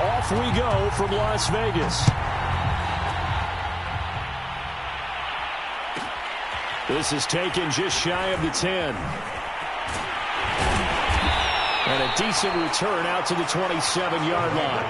off we go from Las Vegas. This is taken just shy of the 10. And a decent return out to the 27-yard line.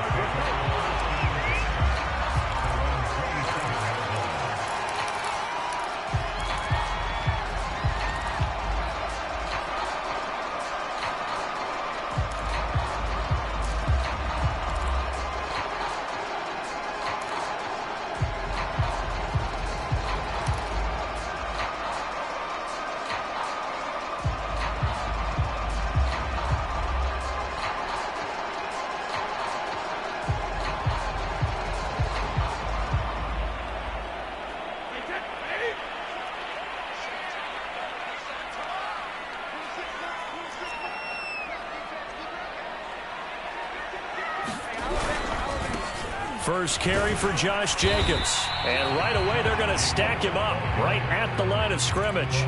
First carry for Josh Jacobs. And right away they're going to stack him up right at the line of scrimmage.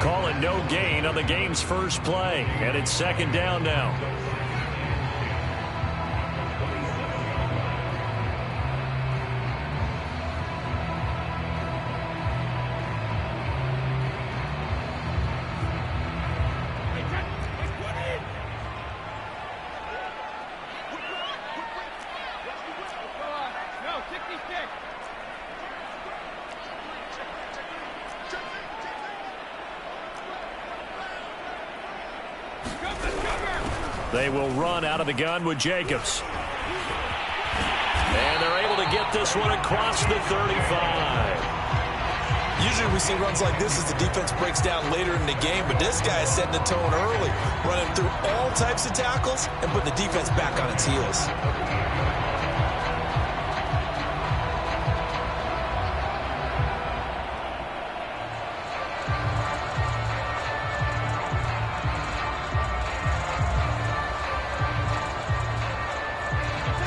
Calling no gain on the game's first play. And it's second down now. They will run out of the gun with Jacobs. And they're able to get this one across the 35. Usually we see runs like this as the defense breaks down later in the game, but this guy is setting the tone early, running through all types of tackles and putting the defense back on its heels.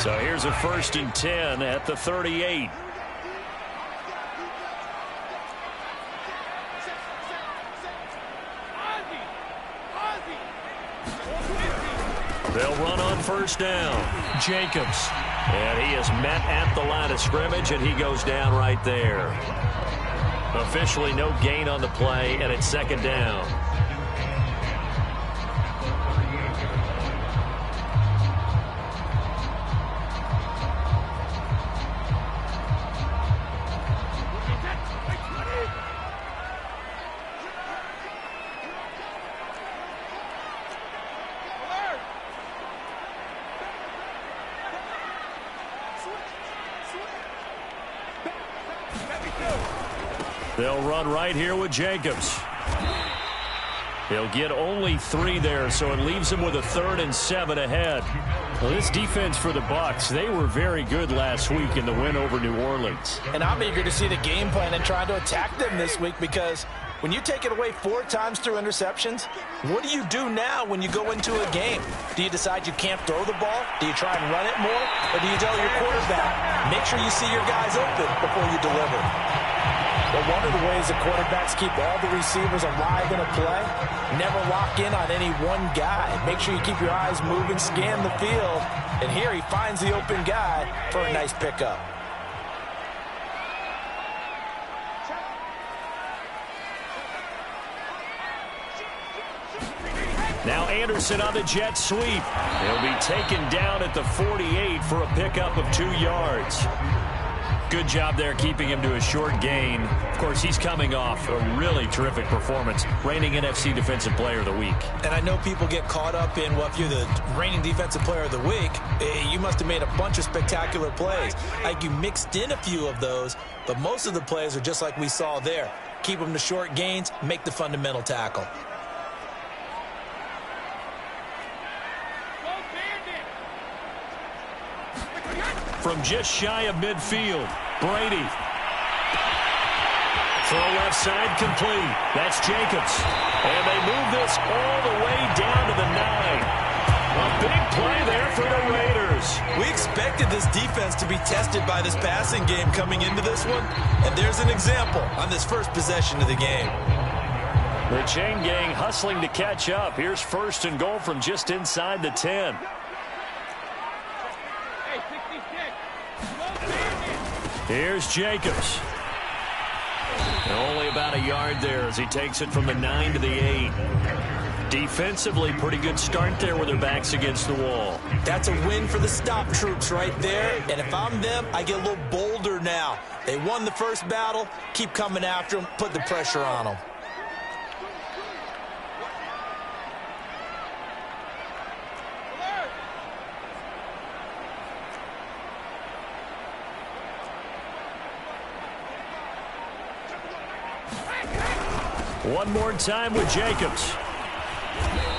So here's a 1st and 10 at the 38. They'll run on 1st down. Jacobs. And he is met at the line of scrimmage, and he goes down right there. Officially no gain on the play, and it's 2nd down. They'll run right here with Jacobs. He'll get only 3 there, so it leaves him with a 3rd and 7 ahead. Well, this defense for the Bucs, they were very good last week in the win over New Orleans. And I'm eager to see the game plan and trying to attack them this week, because when you take it away 4 times through interceptions, what do you do now when you go into a game? Do you decide you can't throw the ball? Do you try and run it more? Or do you tell your quarterback, make sure you see your guys open before you deliver? But one of the ways the quarterbacks keep all the receivers alive in a play, never lock in on any one guy. Make sure you keep your eyes moving, scan the field. And here he finds the open guy for a nice pickup. Now Anderson on the jet sweep. He'll be taken down at the 48 for a pickup of 2 yards. Good job there keeping him to a short gain. Of course, he's coming off a really terrific performance, reigning NFC Defensive Player of the Week. And I know people get caught up in, well, if you're the reigning Defensive Player of the Week, you must have made a bunch of spectacular plays. Like you mixed in a few of those, but most of the plays are just like we saw there. Keep them to short gains, make the fundamental tackle. From just shy of midfield, Brady. Throw left side complete. That's Jacobs. And they move this all the way down to the 9. A big play there for the Raiders. We expected this defense to be tested by this passing game coming into this one. And there's an example on this first possession of the game. The chain gang hustling to catch up. Here's 1st and goal from just inside the 10. Here's Jacobs. Only about a yard there as he takes it from the 9 to the 8. Defensively, pretty good start there with their backs against the wall. That's a win for the stop troops right there. And if I'm them, I get a little bolder now. They won the first battle. Keep coming after them. Put the pressure on them. One more time with Jacobs.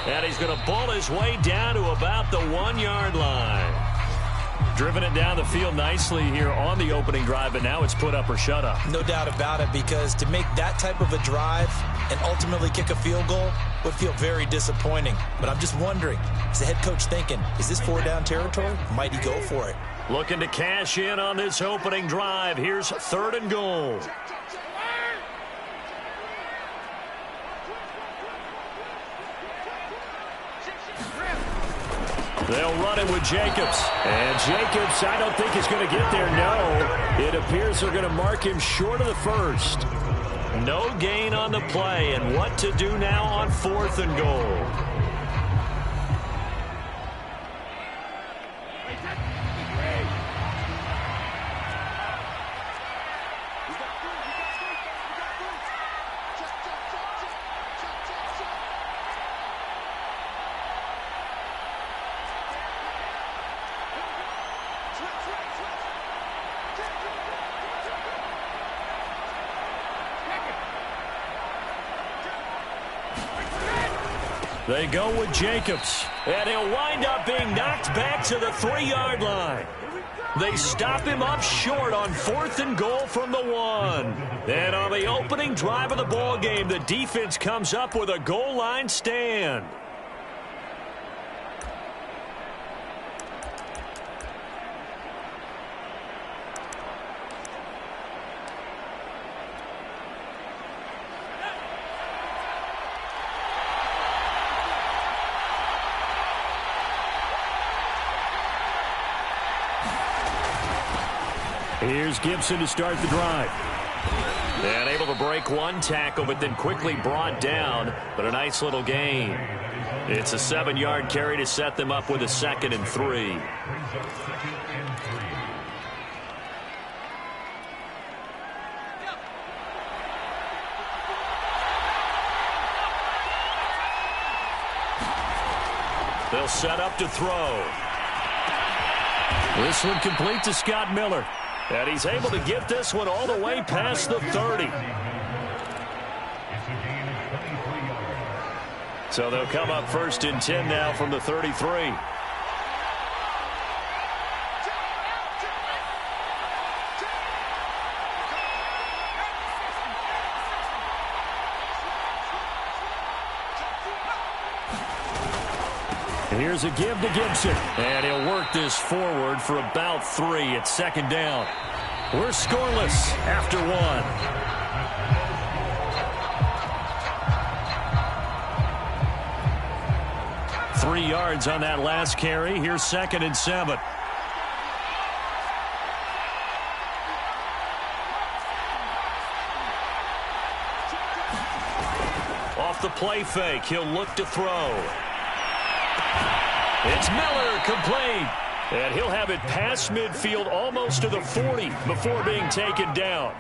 And he's going to ball his way down to about the 1-yard line. Driven it down the field nicely here on the opening drive, but now it's put up or shut up. No doubt about it, because to make that type of a drive and ultimately kick a field goal would feel very disappointing. But I'm just wondering, is the head coach thinking, is this 4-down territory? Might he go for it? Looking to cash in on this opening drive. Here's 3rd and goal. They'll run it with Jacobs. And Jacobs, I don't think he's going to get there. No, it appears they're going to mark him short of the first. No gain on the play. And what to do now on 4th and goal. They go with Jacobs, and he'll wind up being knocked back to the 3-yard line. They stop him up short on 4th and goal from the 1. And on the opening drive of the ball game, the defense comes up with a goal line stand. Here's Gibson to start the drive. And able to break one tackle, but then quickly brought down. But a nice little gain. It's a 7-yard carry to set them up with a 2nd and 3. They'll set up to throw. This one complete to Scott Miller. And he's able to get this one all the way past the 30. So they'll come up 1st and 10 now from the 33. Here's a give to Gibson. And he'll work this forward for about 3 at 2nd down. We're scoreless after 1. 3 yards on that last carry. Here's 2nd and 7. Off the play fake, he'll look to throw. It's Miller, complete. And he'll have it past midfield almost to the 40 before being taken down.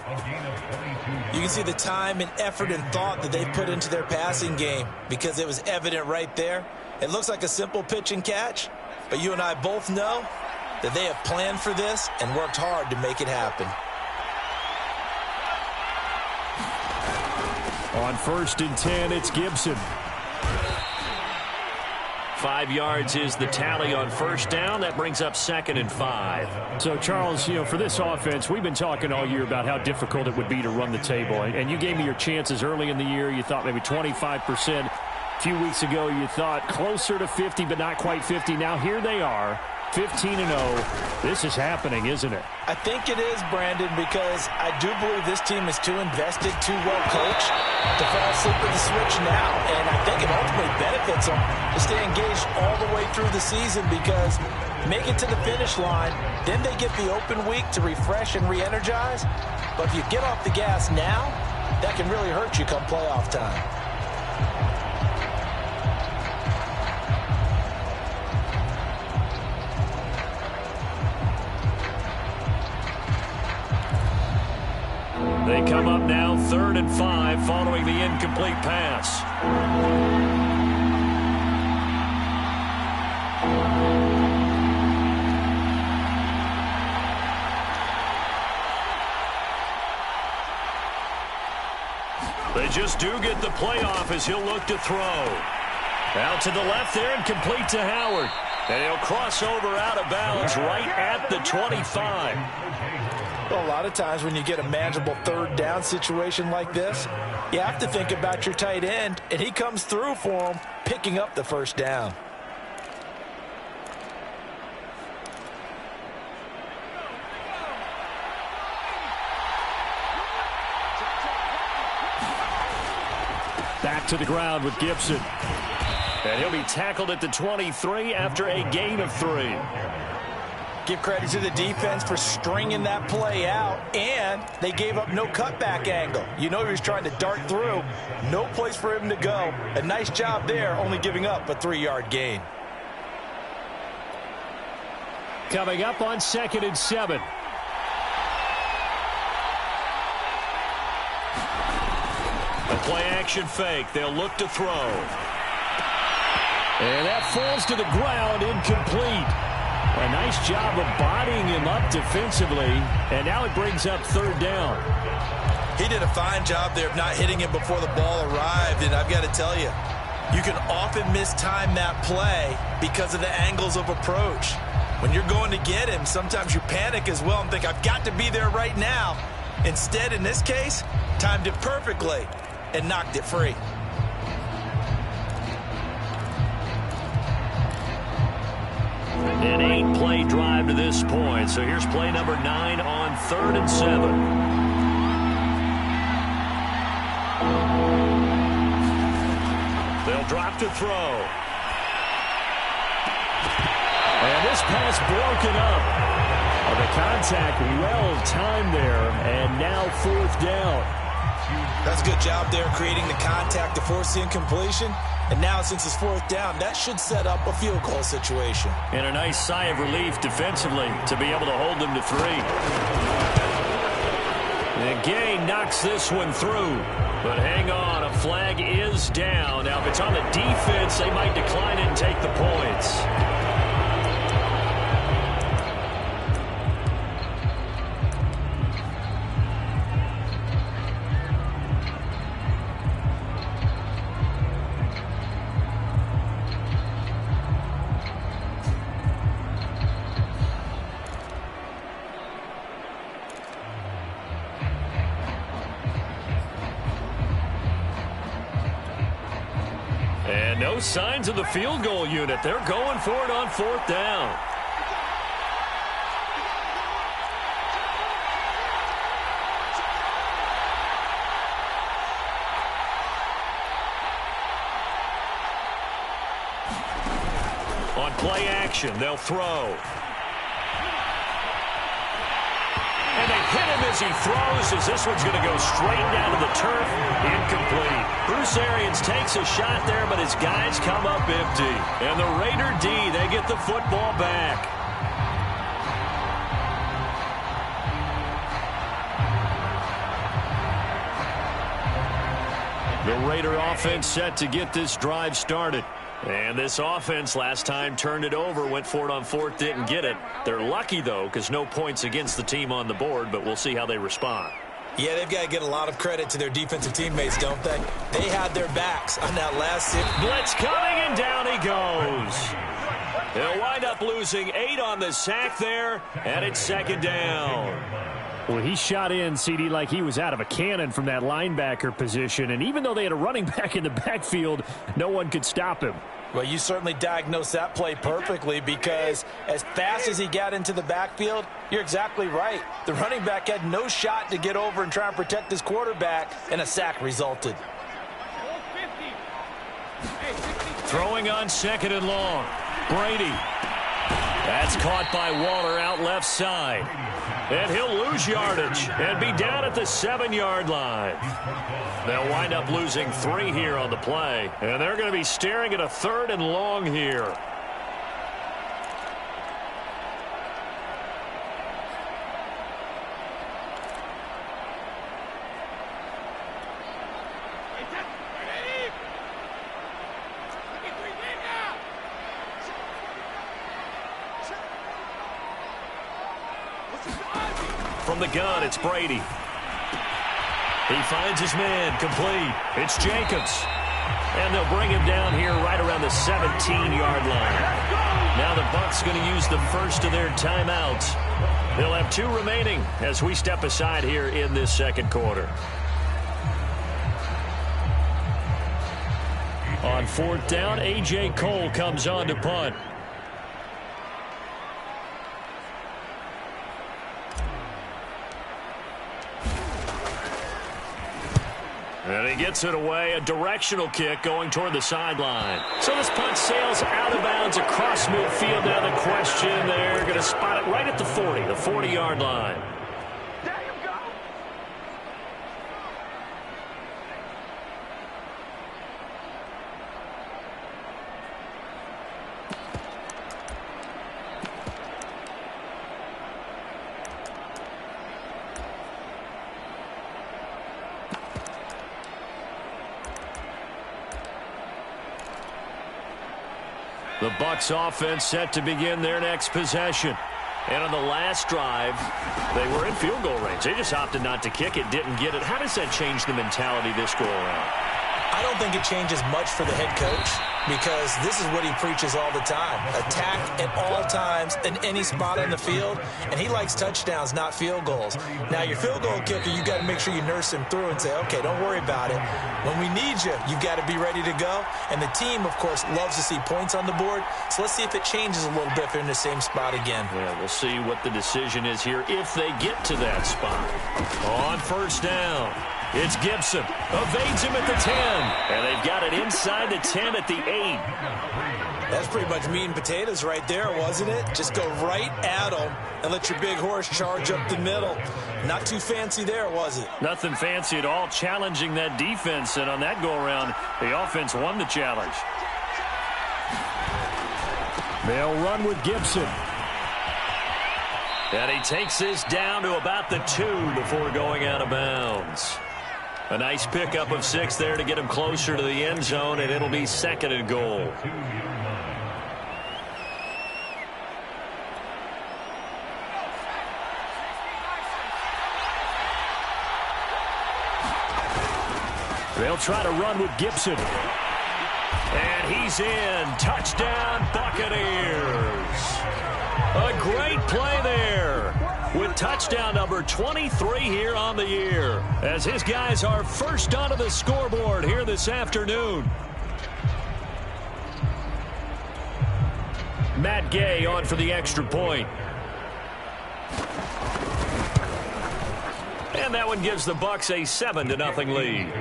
You can see the time and effort and thought that they put into their passing game, because it was evident right there. It looks like a simple pitch and catch, but you and I both know that they have planned for this and worked hard to make it happen. On 1st and 10, it's Gibson. 5 yards is the tally on 1st down. That brings up 2nd and 5. So, Charles, for this offense, we've been talking all year about how difficult it would be to run the table. And you gave me your chances early in the year. You thought maybe 25%. A few weeks ago, you thought closer to 50, but not quite 50. Now, here they are. 15-0. This is happening, isn't it? I think it is, Brandon, because I do believe this team is too invested, too well coached to fall asleep at the switch now. And I think it ultimately benefits them to stay engaged all the way through the season, because make it to the finish line, then they get the open week to refresh and re-energize. But if you get off the gas now, that can really hurt you come playoff time. They come up now 3rd and 5 following the incomplete pass. They just do get the playoff as he'll look to throw. Out to the left there and complete to Howard. And he'll cross over out of bounds right at the 25. Well, a lot of times when you get a manageable 3rd down situation like this, you have to think about your tight end, and he comes through for him, picking up the 1st down. Back to the ground with Gibson. And he'll be tackled at the 23 after a gain of 3. Give credit to the defense for stringing that play out, and they gave up no cutback angle. You know he was trying to dart through. No place for him to go. A nice job there, only giving up a 3-yard gain. Coming up on 2nd and 7. A play-action fake. They'll look to throw. And that falls to the ground, incomplete. A nice job of bodying him up defensively, and now it brings up 3rd down. He did a fine job there of not hitting him before the ball arrived, and I've got to tell you, you can often mistime that play because of the angles of approach. When you're going to get him, sometimes you panic as well and think, I've got to be there right now. Instead, in this case, timed it perfectly and knocked it free. An 8-play drive to this point. So here's play number 9 on 3rd and 7. They'll drop to throw. And this pass broken up. The contact well timed there, and now 4th down. That's a good job there creating the contact to force the incompletion. And now since it's 4th down, that should set up a field goal situation. And a nice sigh of relief defensively to be able to hold them to 3. And Gay knocks this one through. But hang on, a flag is down. Now if it's on the defense, they might decline it and take the points. And no signs of the field goal unit. They're going for it on 4th down. On play action, they'll throw. And they hit him as he throws, as this one's going to go straight down to the turf. Incomplete. Bruce Arians takes a shot there, but his guys come up empty. And the Raider D, they get the football back. The Raider offense set to get this drive started. And this offense last time turned it over, went for it on 4th, didn't get it. They're lucky, though, because no points against the team on the board, but we'll see how they respond. Yeah, they've got to get a lot of credit to their defensive teammates, don't they? They had their backs on that last hit. Blitz coming, and down he goes. They'll wind up losing 8 on the sack there, and it's 2nd down. Well, he shot in, CD, like he was out of a cannon from that linebacker position. And even though they had a running back in the backfield, no one could stop him. Well, you certainly diagnosed that play perfectly because as fast as he got into the backfield, you're exactly right. The running back had no shot to get over and try and protect his quarterback, and a sack resulted. Throwing on 2nd and long. Brady. That's caught by Waller out left side. And he'll lose yardage and be down at the 7-yard line. They'll wind up losing 3 here on the play. And they're going to be staring at a 3rd and long here. From the gun, it's Brady. He finds his man, complete. It's Jacobs. And they'll bring him down here right around the 17-yard line. Now the Bucs going to use the first of their timeouts. They'll have 2 remaining as we step aside here in this 2nd quarter. On 4th down, A.J. Cole comes on to punt. And he gets it away, a directional kick going toward the sideline. So this punt sails out of bounds across midfield. Now the question, they're going to spot it right at the 40-yard line. The Bucs offense set to begin their next possession. And on the last drive, they were in field goal range. They just opted not to kick it, didn't get it. How does that change the mentality this go around? I don't think it changes much for the head coach because this is what he preaches all the time. Attack at all times in any spot on the field, and he likes touchdowns, not field goals. Now, your field goal kicker, you got to make sure you nurse him through and say, okay, don't worry about it. When we need you, you've got to be ready to go. And the team, of course, loves to see points on the board. So let's see if it changes a little bit if they're in the same spot again. Yeah, we'll see what the decision is here if they get to that spot. On 1st down. It's Gibson. Evades him at the 10. And they've got it inside the 10 at the 8. That's pretty much meat and potatoes right there, wasn't it? Just go right at them and let your big horse charge up the middle. Not too fancy there, was it? Nothing fancy at all, challenging that defense. And on that go-around, the offense won the challenge. They'll run with Gibson. And he takes this down to about the 2 before going out of bounds. A nice pickup of 6 there to get him closer to the end zone, and it'll be 2nd and goal. They'll try to run with Gibson. And he's in. Touchdown, Buccaneers. A great play there with touchdown number 23 here on the year, as his guys are first onto the scoreboard here this afternoon. Matt Gay on for the extra point. And that one gives the Bucs a 7-0 lead.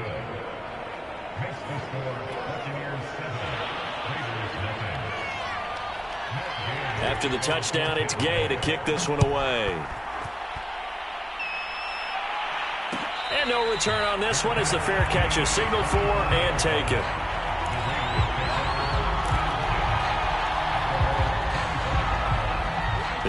After the touchdown, it's Gay to kick this one away. And no return on this one as the fair catch is signaled for and taken.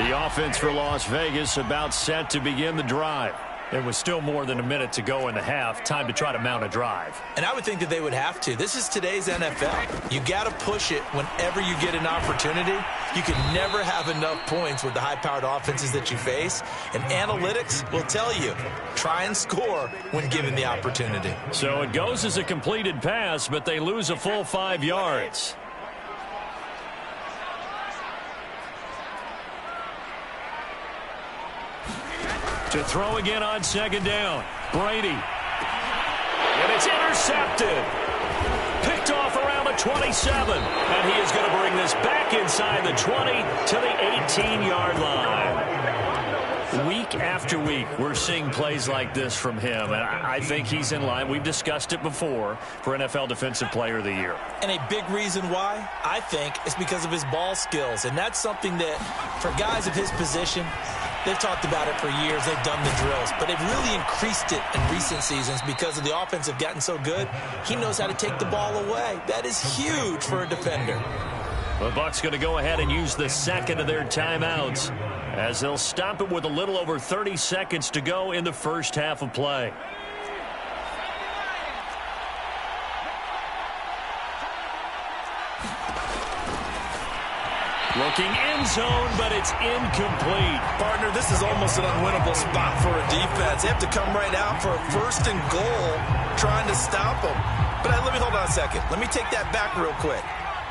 The offense for Las Vegas about set to begin the drive. There was still more than a minute to go in the half. Time to try to mount a drive. And I would think that they would have to. This is today's NFL. You got to push it whenever you get an opportunity. You can never have enough points with the high-powered offenses that you face. And analytics will tell you, try and score when given the opportunity. So it goes as a completed pass, but they lose a full 5 yards. To throw again on 2nd down. Brady. And it's intercepted. picked off around the 27. And he is going to bring this back inside the 20 to the 18-yard line. Week after week, we're seeing plays like this from him, and I think he's in line. We've discussed it before for NFL Defensive Player of the Year. And a big reason why, I think, is because of his ball skills. And that's something that, for guys of his position, they've talked about it for years. They've done the drills. But they've really increased it in recent seasons because of the offense have gotten so good. He knows how to take the ball away. That is huge for a defender. The Bucs going to go ahead and use the second of their timeouts as they'll stop it with a little over 30 seconds to go in the first half of play. Looking end zone, but it's incomplete. Partner, this is almost an unwinnable spot for a defense. They have to come right out for a first and goal trying to stop them. But let me hold on a second. Let me take that back real quick.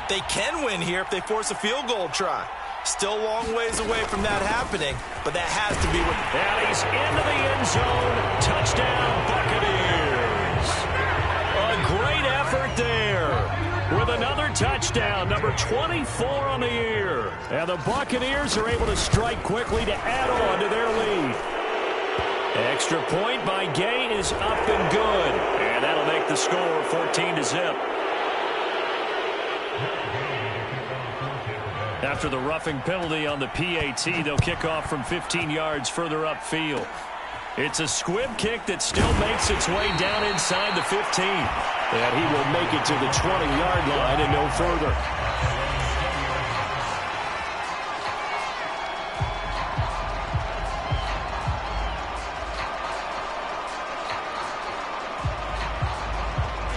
They can win here if they force a field goal try. Still a long ways away from that happening, but that has to be what... And he's into the end zone. Touchdown, Buccaneers. A great effort there with another touchdown, number 24 on the year. And the Buccaneers are able to strike quickly to add on to their lead. Extra point by Gay is up and good. And that'll make the score 14-0. After the roughing penalty on the PAT, they'll kick off from 15 yards further upfield. It's a squib kick that still makes its way down inside the 15. And he will make it to the 20-yard line and no further.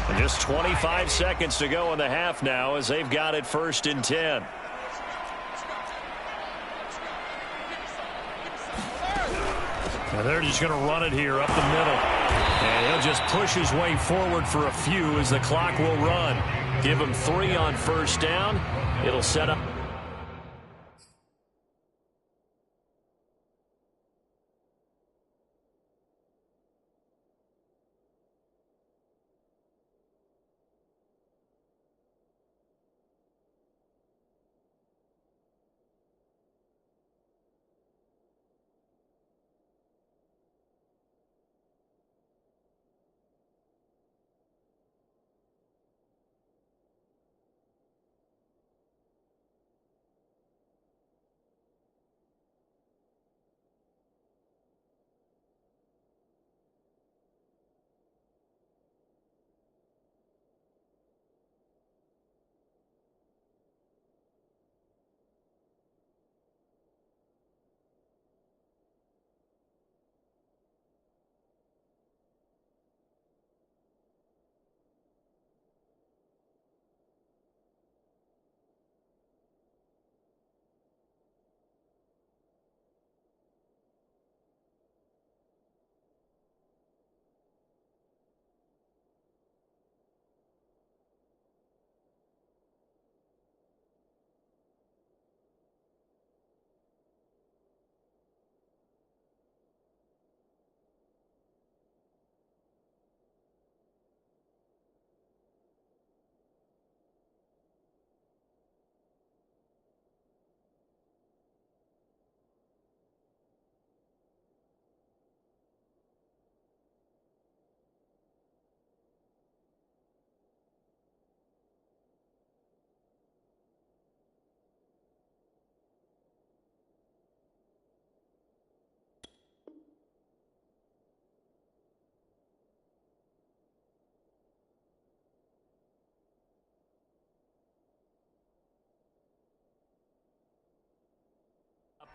And just 25 seconds to go in the half now as they've got it 1st and 10. And they're just going to run it here up the middle. And he'll just push his way forward for a few as the clock will run. Give him 3 on first down. It'll set up.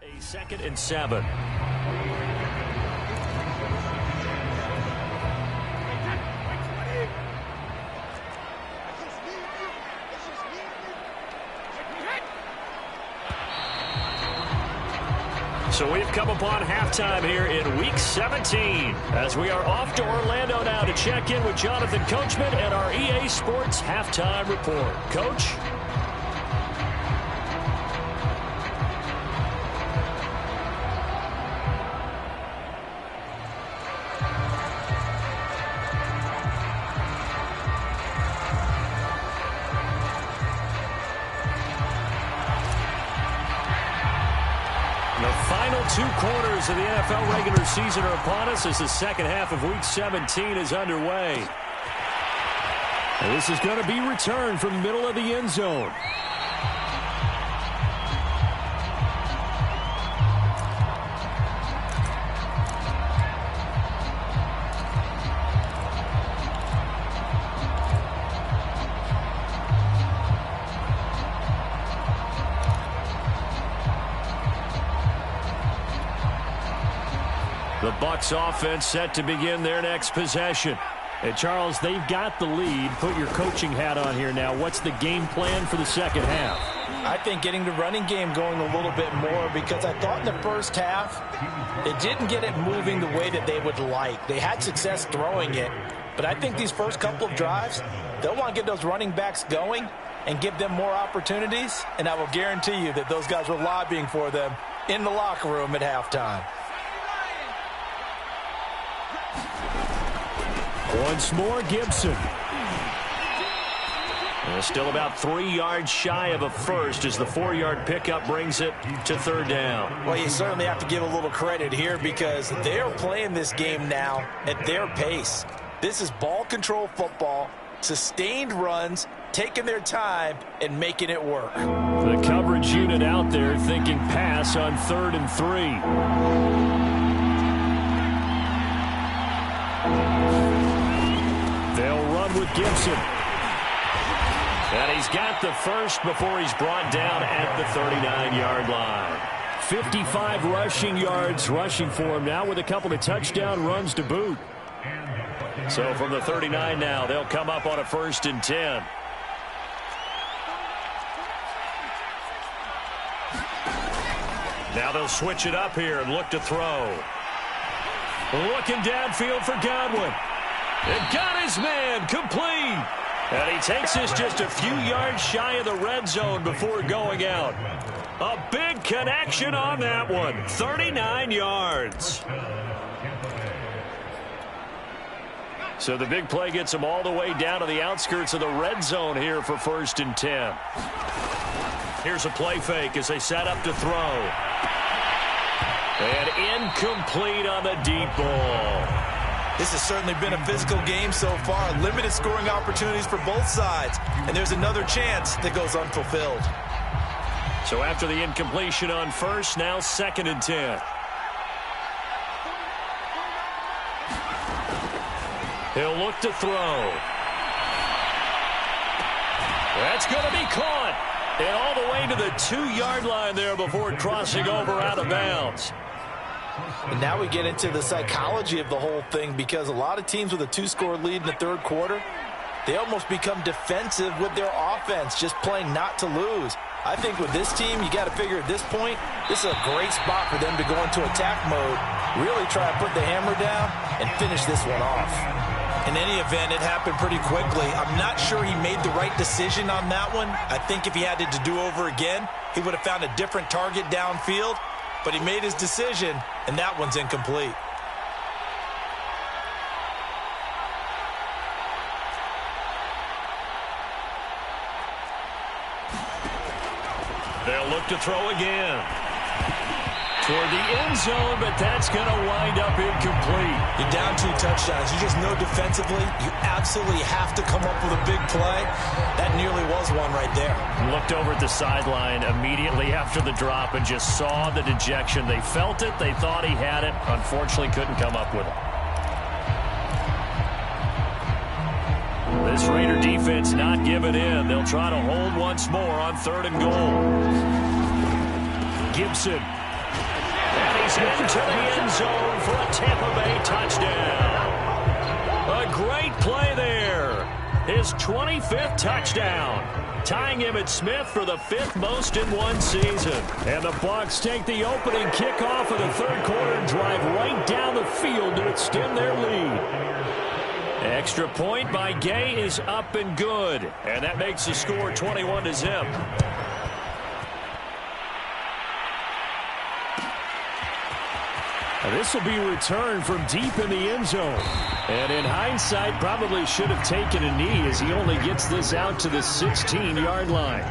A 2nd and 7. So we've come upon halftime here in Week 17 as we are off to Orlando now to check in with Jonathan Coachman and our EA Sports Halftime Report. Coach? The final 2 quarters of the NFL regular season are upon us as the second half of Week 17 is underway. And this is going to be returned from the middle of the end zone. The Bucs offense set to begin their next possession. Hey, Charles, they've got the lead. Put your coaching hat on here now. What's the game plan for the second half? I think getting the running game going a little bit more, because I thought in the first half it didn't get it moving the way that they would like. They had success throwing it, but I think these first couple of drives, they'll want to get those running backs going and give them more opportunities, and I will guarantee you that those guys were lobbying for them in the locker room at halftime. Once more, Gibson. Still about 3 yards shy of a first as the 4-yard pickup brings it to third down. Well, you certainly have to give a little credit here because they're playing this game now at their pace. This is ball control football, sustained runs, taking their time and making it work. The coverage unit out there thinking pass on 3rd and 3. They'll run with Gibson. And he's got the first before he's brought down at the 39-yard line. 55 rushing yards rushing for him now with a couple of touchdown runs to boot. So from the 39 now, they'll come up on a 1st and 10. Now they'll switch it up here and look to throw. Looking downfield for Godwin. It got his man complete. And he takes this just a few yards shy of the red zone before going out. A big connection on that one. 39 yards. So the big play gets him all the way down to the outskirts of the red zone here for 1st and 10. Here's a play fake as they set up to throw. And incomplete on the deep ball. This has certainly been a physical game so far. Limited scoring opportunities for both sides. And there's another chance that goes unfulfilled. So after the incompletion on first, now 2nd and 10. He'll look to throw. That's going to be caught. And all the way to the 2-yard line there before crossing over out of bounds. And now we get into the psychology of the whole thing, because a lot of teams with a 2-score lead in the 3rd quarter, they almost become defensive with their offense, just playing not to lose. I think with this team, you got to figure at this point, this is a great spot for them to go into attack mode, really try to put the hammer down and finish this one off. In any event, it happened pretty quickly. I'm not sure he made the right decision on that one. I think if he had to do over again, he would have found a different target downfield. But he made his decision, and that one's incomplete. They'll look to throw again. Toward the end zone, but that's going to wind up incomplete. You're down 2 touchdowns. You just know defensively you absolutely have to come up with a big play. That nearly was one right there. Looked over at the sideline immediately after the drop and just saw the dejection. They felt it. They thought he had it. Unfortunately, couldn't come up with it. This Raider defense not giving in. They'll try to hold once more on 3rd and goal. Gibson. And he's into the end zone for a Tampa Bay touchdown. A great play there. His 25th touchdown, tying him at Smith for the 5th most in one season. And the Bucs take the opening kickoff of the 3rd quarter and drive right down the field to extend their lead. Extra point by Gay is up and good. And that makes the score 21-0. This will be returned from deep in the end zone. And in hindsight, probably should have taken a knee as he only gets this out to the 16-yard line.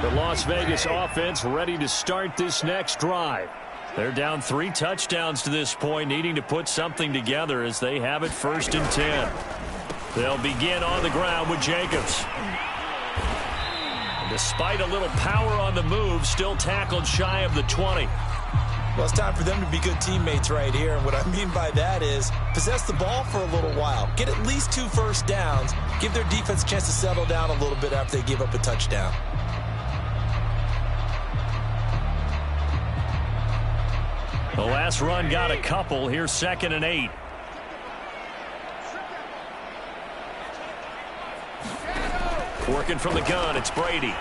But Las Vegas offense ready to start this next drive. They're down 3 touchdowns to this point, needing to put something together as they have it 1st and 10. They'll begin on the ground with Jacobs. Despite a little power on the move, still tackled shy of the 20. Well, it's time for them to be good teammates right here. And what I mean by that is possess the ball for a little while. Get at least 2 first downs. Give their defense a chance to settle down a little bit after they give up a touchdown. The last run got a couple. Here's 2nd and 8. Working from the gun, it's Brady.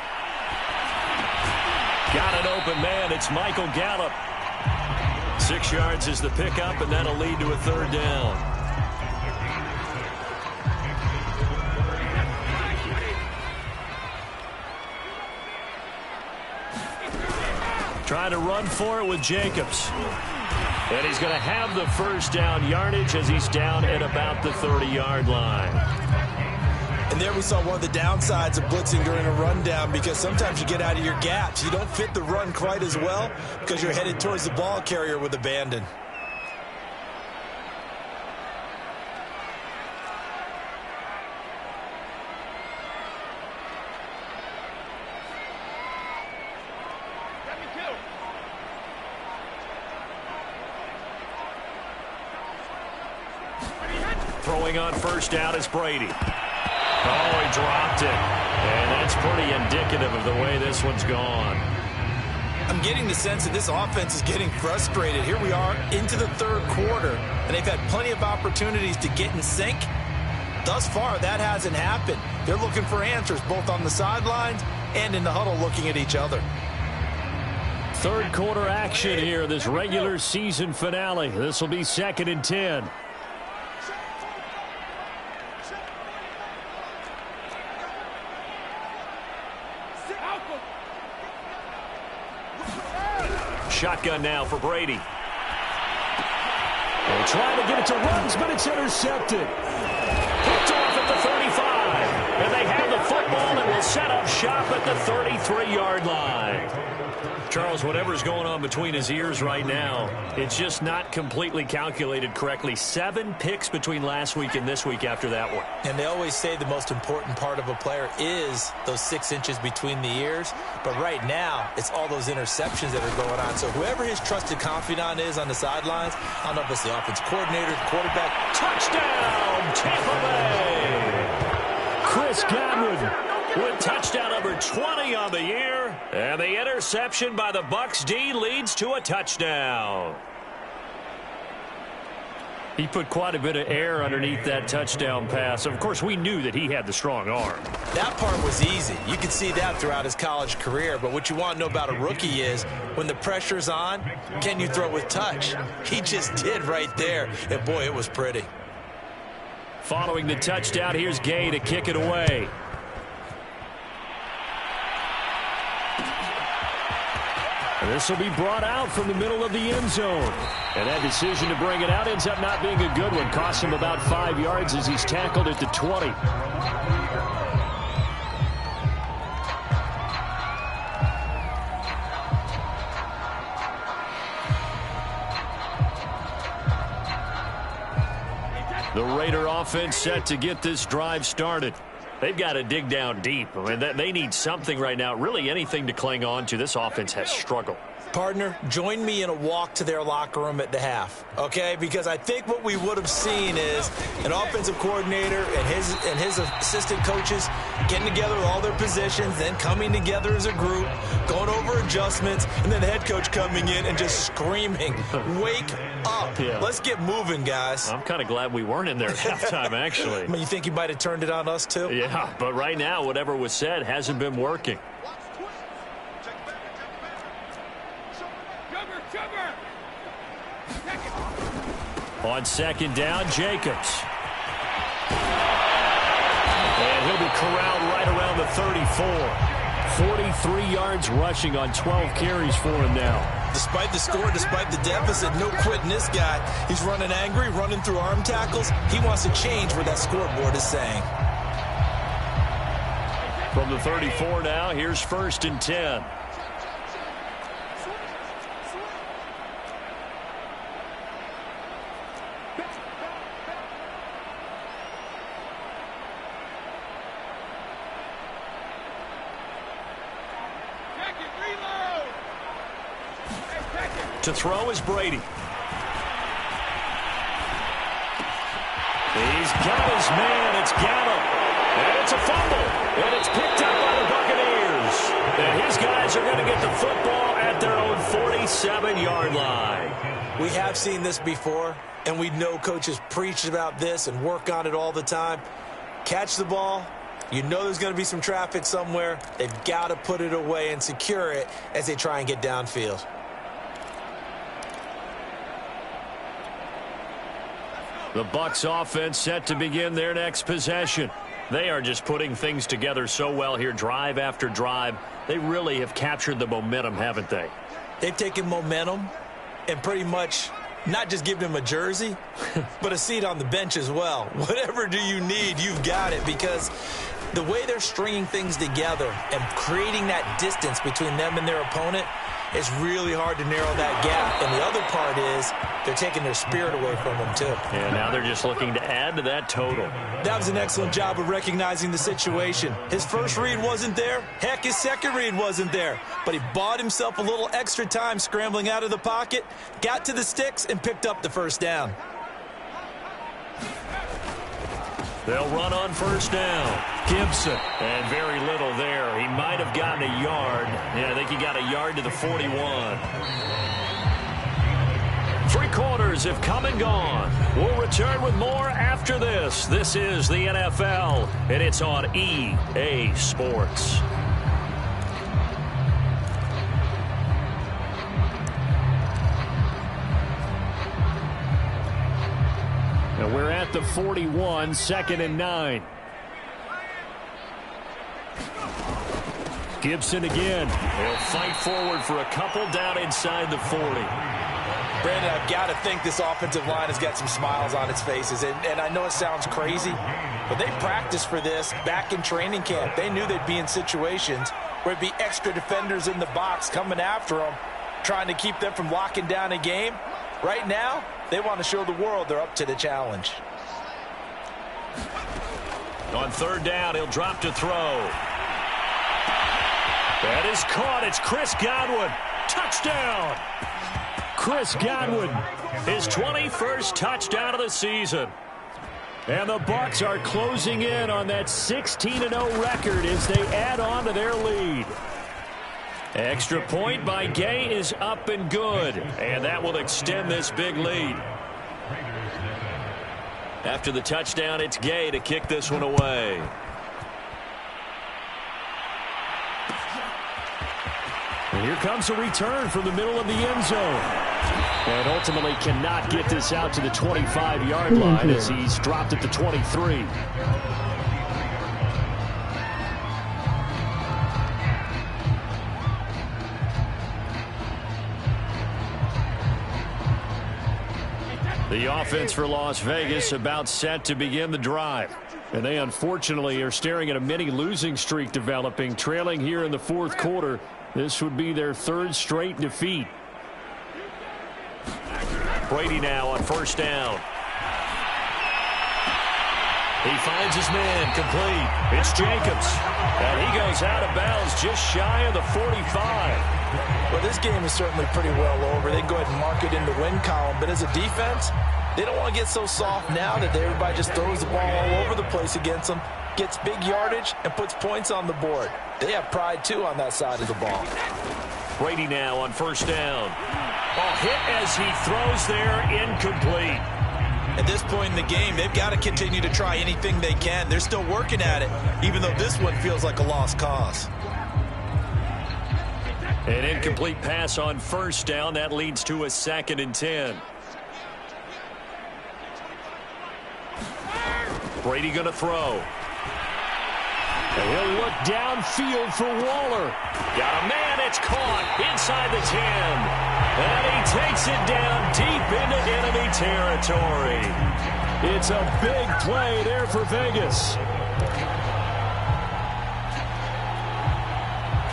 Got an open man, it's Michael Gallup. 6 yards is the pickup, and that'll lead to a 3rd down. Trying to run for it with Jacobs. And he's going to have the 1st down yardage as he's down at about the 30-yard line. And there we saw one of the downsides of blitzing during a rundown, because sometimes you get out of your gaps. You don't fit the run quite as well because you're headed towards the ball carrier with abandon. Throwing on 1st down is Brady. Oh, he dropped it. And that's pretty indicative of the way this one's gone. I'm getting the sense that this offense is getting frustrated. Here we are into the 3rd quarter, and they've had plenty of opportunities to get in sync. Thus far, that hasn't happened. They're looking for answers both on the sidelines and in the huddle looking at each other. 3rd quarter action here, this regular season finale. This will be 2nd and 10. Shotgun now for Brady. They're trying to get it to runs, but it's intercepted. Picked off at the 35. And they have the football and will set up shop at the 33-yard line. Charles, whatever's going on between his ears right now, it's just not completely calculated correctly. 7 picks between last week and this week after that one. And they always say the most important part of a player is those 6 inches between the ears. But right now, it's all those interceptions that are going on. So whoever his trusted confidant is on the sidelines, I don't know if it's the offense coordinator, the quarterback. Touchdown, Tampa Bay! Chris Godwin with touchdown number 20 on the year. And the interception by the Bucs D leads to a touchdown. He put quite a bit of air underneath that touchdown pass. Of course, we knew that he had the strong arm. That part was easy. You could see that throughout his college career. But what you want to know about a rookie is when the pressure's on, can you throw with touch? He just did right there. And, boy, it was pretty. Following the touchdown, here's Gay to kick it away. This will be brought out from the middle of the end zone. And that decision to bring it out ends up not being a good one. Costs him about 5 yards as he's tackled at the 20. The Raider offense set to get this drive started. They've got to dig down deep. I mean, they need something right now, really anything to cling on to. This offense has struggled. Partner, join me in a walk to their locker room at the half, okay? Because I think what we would have seen is an offensive coordinator and his assistant coaches getting together with all their positions, then coming together as a group, going over adjustments, and then the head coach coming in and just screaming, wake up. Yeah. Let's get moving, guys. I'm kind of glad we weren't in there at halftime, actually. I mean, you think he might have turned it on us, too? Yeah, but right now, whatever was said hasn't been working. On 2nd down, Jacobs. And he'll be corralled right around the 34. 43 yards rushing on 12 carries for him now. Despite the score, despite the deficit, no quitting this guy. He's running angry, running through arm tackles. He wants to change what that scoreboard is saying. From the 34 now, here's 1st and 10. To throw is Brady. He's got his man. It's Gallup. And it's a fumble. And it's picked up by the Buccaneers. And his guys are going to get the football at their own 47-yard line. We have seen this before, and we know coaches preach about this and work on it all the time. Catch the ball. You know there's going to be some traffic somewhere. They've got to put it away and secure it as they try and get downfield. The Bucs offense set to begin their next possession. They are just putting things together so well here, drive after drive. They really have captured the momentum, haven't they? They've taken momentum and pretty much not just given him a jersey, but a seat on the bench as well. Whatever do you need, you've got it, because the way they're stringing things together and creating that distance between them and their opponent, it's really hard to narrow that gap. And the other part is they're taking their spirit away from them, too. And now they're just looking to add to that total. That was an excellent job of recognizing the situation. His first read wasn't there. Heck, his second read wasn't there. But he bought himself a little extra time scrambling out of the pocket, got to the sticks, and picked up the first down. They'll run on 1st down. Gibson. And very little there. He might have gotten a yard. Yeah, I think he got a yard to the 41. 3 quarters have come and gone. We'll return with more after this. This is the NFL, and it's on EA Sports. And we're at the 41, 2nd and 9. Gibson again. He'll fight forward for a couple down inside the 40. Brandon, I've got to think this offensive line has got some smiles on its faces. And I know it sounds crazy, but they practiced for this back in training camp. They knew they'd be in situations where it'd be extra defenders in the box coming after them, trying to keep them from locking down a game. Right now, they want to show the world they're up to the challenge. On 3rd down, he'll drop to throw. That is caught. It's Chris Godwin. Touchdown. Chris Godwin, his 21st touchdown of the season. And the Bucs are closing in on that 16-0 record as they add on to their lead. Extra point by Gay is up and good, and that will extend this big lead. After the touchdown, it's Gay to kick this one away. And here comes a return from the middle of the end zone. And ultimately cannot get this out to the 25-yard line as he's dropped at the 23. The offense for Las Vegas about set to begin the drive. And they unfortunately are staring at a mini losing streak developing, trailing here in the 4th quarter. This would be their 3rd straight defeat. Brady now on 1st down. He finds his man complete. It's Jacobs. And he goes out of bounds just shy of the 45. Well, this game is certainly pretty well over. They can go ahead and mark it in the win column. But as a defense, they don't want to get so soft now that everybody just throws the ball all over the place against them, gets big yardage, and puts points on the board. They have pride, too, on that side of the ball. Brady now on 1st down. A hit as he throws there, incomplete. At this point in the game, they've got to continue to try anything they can. They're still working at it, even though this one feels like a lost cause. An incomplete pass on 1st down. That leads to a 2nd and 10. Brady going to throw. And he'll look downfield for Waller. Got a man. It's caught inside the 10. And he takes it down deep into enemy territory. It's a big play there for Vegas.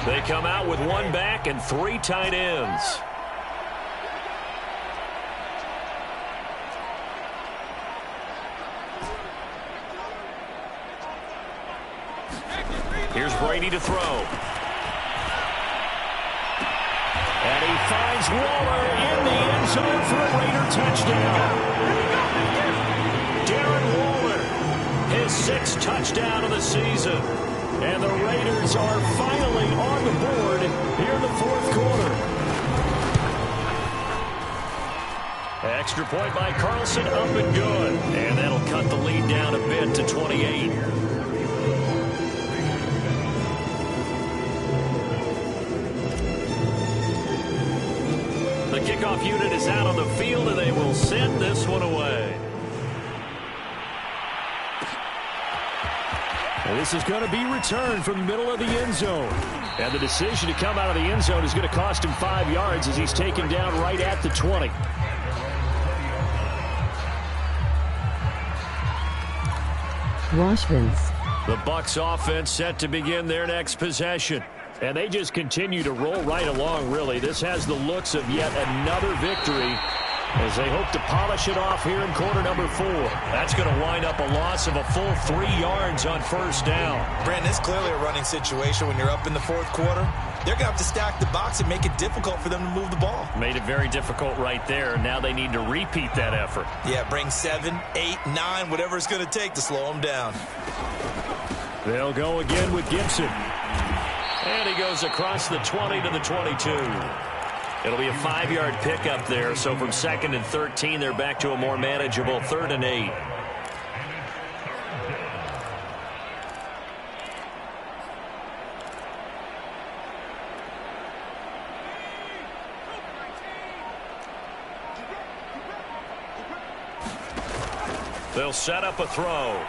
They come out with one back and 3 tight ends. Here's Brady to throw. And he finds Waller in the end zone for a Raider touchdown. Darren Waller, his 6th touchdown of the season. And the Raiders are finally on the board here in the 4th quarter. Extra point by Carlson, up and good. And that'll cut the lead down a bit to 28. The kickoff unit is out on the field, and they will send this one away. And this is going to be returned from the middle of the end zone. And the decision to come out of the end zone is going to cost him 5 yards as he's taken down right at the 20. Washburns. The Bucs offense set to begin their next possession. And they just continue to roll right along, really. This has the looks of yet another victory as they hope to polish it off here in quarter number 4. That's going to wind up a loss of a full 3 yards on first down. Brandon, it's clearly a running situation when you're up in the 4th quarter. They're going to have to stack the box and make it difficult for them to move the ball. Made it very difficult right there. Now they need to repeat that effort. Yeah, bring 7, 8, 9, whatever it's going to take to slow them down. They'll go again with Gibson. And he goes across the 20 to the 22. It'll be a 5-yard pickup there. So from 2nd and 13, they're back to a more manageable 3rd and 8. They'll set up a throw.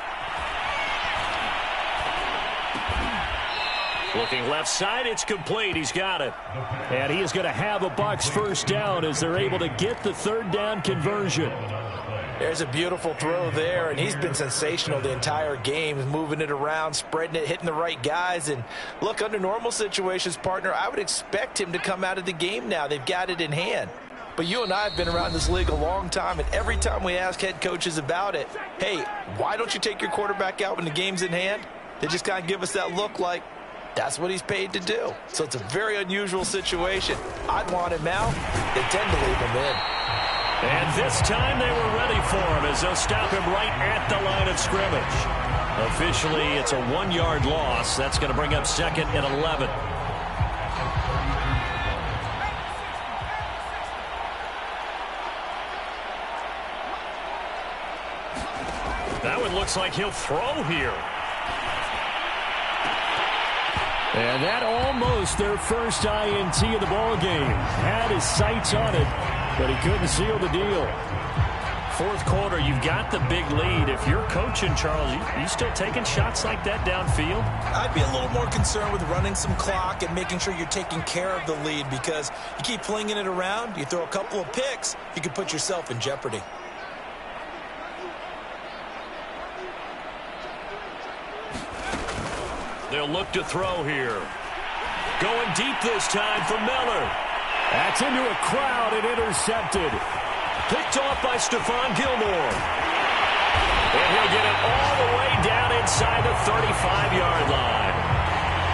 Looking left side, it's complete. He's got it. And he is going to have a Bucs first down as they're able to get the 3rd down conversion. There's a beautiful throw there, and he's been sensational the entire game, moving it around, spreading it, hitting the right guys. And look, under normal situations, partner, I would expect him to come out of the game now. They've got it in hand. But you and I have been around this league a long time, and every time we ask head coaches about it, hey, why don't you take your quarterback out when the game's in hand? They just kind of give us that look like, that's what he's paid to do. So it's a very unusual situation. I'd want him out. They tend to leave him in. And this time they were ready for him as they'll stop him right at the line of scrimmage. Officially, it's a 1-yard loss. That's going to bring up 2nd and 11. That one looks like he'll throw here. And that almost their first INT of the ball game. Had his sights on it, but he couldn't seal the deal. 4th quarter, you've got the big lead. If you're coaching, Charles, you still taking shots like that downfield? I'd be a little more concerned with running some clock and making sure you're taking care of the lead, because you keep flinging it around, you throw a couple of picks, you can put yourself in jeopardy. They'll look to throw here. Going deep this time for Miller. That's into a crowd and intercepted. Picked off by Stephon Gilmore. And he'll get it all the way down inside the 35-yard line.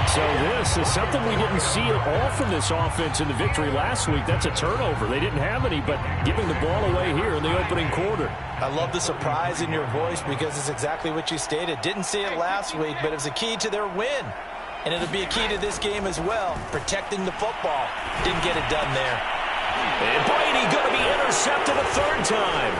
So this is something we didn't see at all from this offense in the victory last week. That's a turnover. They didn't have any, but giving the ball away here in the opening quarter. I love the surprise in your voice because it's exactly what you stated. Didn't see it last week, but it was a key to their win. And it'll be a key to this game as well, protecting the football. Didn't get it done there. And Brady going to be intercepted a 3rd time.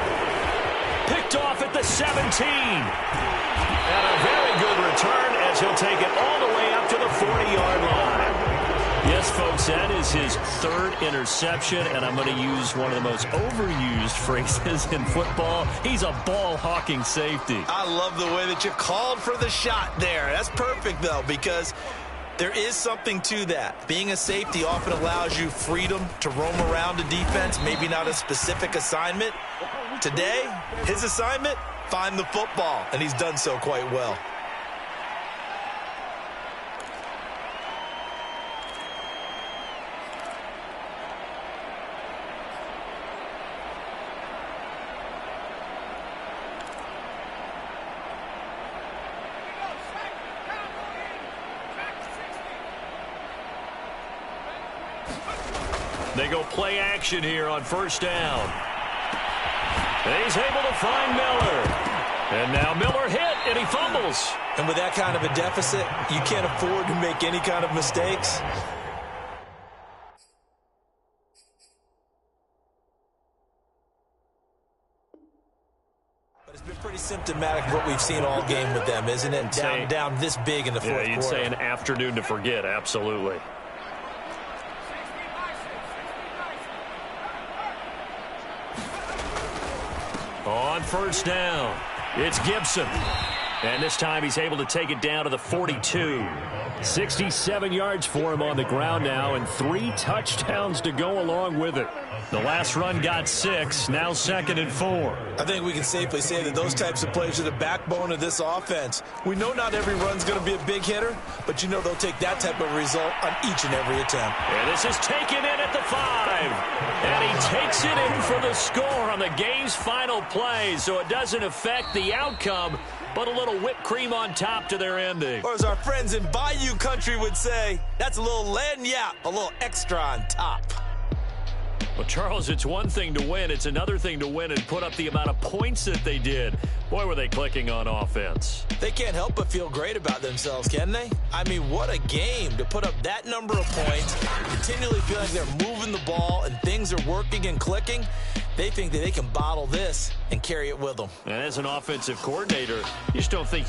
Picked off at the 17. And a very good return as he'll take it all the way up to the 40-yard line. Yes, folks, that is his 3rd interception, and I'm going to use one of the most overused phrases in football. He's a ball-hawking safety. I love the way that you called for the shot there. That's perfect, though, because there is something to that. Being a safety often allows you freedom to roam around a defense, maybe not a specific assignment. Today, his assignment, find the football, and he's done so quite well. They go play action here on first down. And he's able to find Miller. And now Miller hit, and he fumbles. And with that kind of a deficit, you can't afford to make any kind of mistakes. But it's been pretty symptomatic of what we've seen all game with them, isn't it? Down this big in the fourth quarter. Yeah, you'd say an afternoon to forget, absolutely. On first down, it's Gibson. And this time he's able to take it down to the 42. 67 yards for him on the ground now, and 3 touchdowns to go along with it. The last run got 6, now 2nd and 4. I think we can safely say that those types of plays are the backbone of this offense. We know not every run's going to be a big hitter, but you know they'll take that type of result on each and every attempt. And this is taken in at the 5. And he takes it in for the score on the game's final play, so it doesn't affect the outcome, but a little whipped cream on top to their ending. Or as our friends in Bayou Country would say, that's a little lagniappe, a little extra on top. Well, Charles, it's one thing to win. It's another thing to win and put up the amount of points that they did. Boy, were they clicking on offense. They can't help but feel great about themselves, can they? I mean, what a game to put up that number of points, continually feeling like they're moving the ball and things are working and clicking. They think that they can bottle this and carry it with them. And as an offensive coordinator, you just don't think you